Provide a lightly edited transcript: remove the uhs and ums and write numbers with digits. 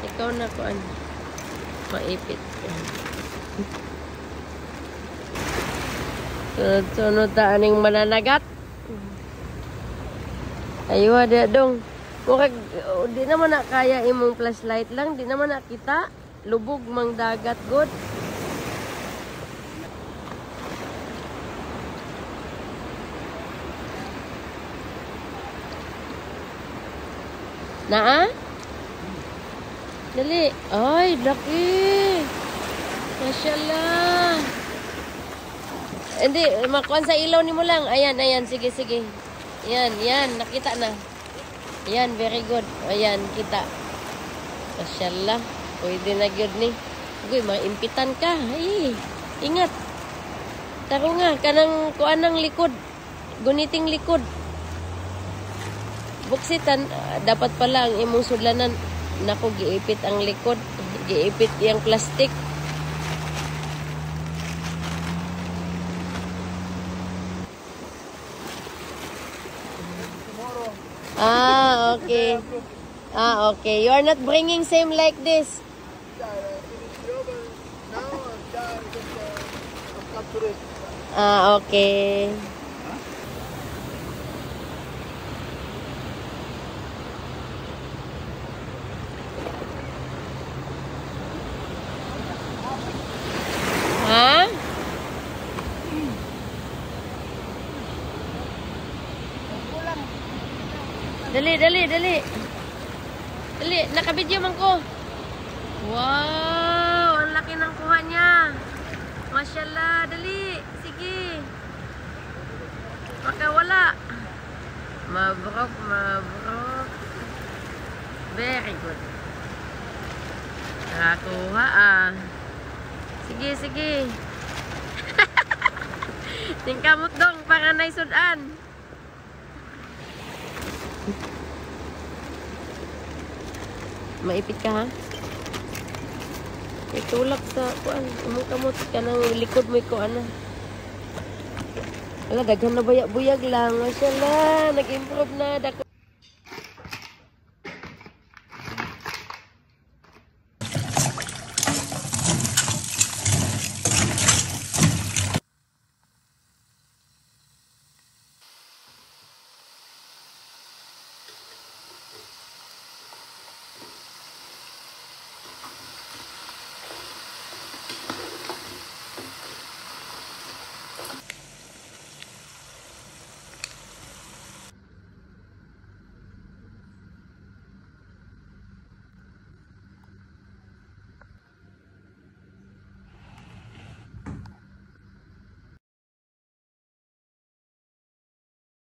Ikaw na kuan. Maipit. Sunod ta aning mananagat. Ayo ada dong. Murag di naman na kaya imong flashlight lang, di naman na kita. Lubog mang dagat good. Naa? Dali. Ay, laki. Masyaallah. Hindi, makuan sa ilaw ni mo lang. Ayan, ayan. Sige, sige. Yan, yan. Nakita na. Yan, very good. Ayan, kita. Masyaallah. Pwede na good ni. Uy, maimpitan ka. Ay, ingat. Taro nga, kanang kuan ng likod. Guniting likod. Buksitan, dapat pala ang imong sudlanan. Naku, giipit ang likod. Giipit yung plastic. Ah, okay. Ah, okay. You are not bringing same like this. Ah, okay. Ha? Dali, dali, dali. Dali, nakabidyo man ko. Wow, ang laki ng kuha niya. Masyaallah, dali. Sige. Makawala. Mabrok, mabrok. Very good. Nakakuha ah. Sige, sige. Tingkamot dong para naisudan. Maipit ka ha? Itulak sa kuan. Imong kamot ka ng likod mo kuan na. Ala, daghan na buyag lang. Masyaallah, nag-improve na.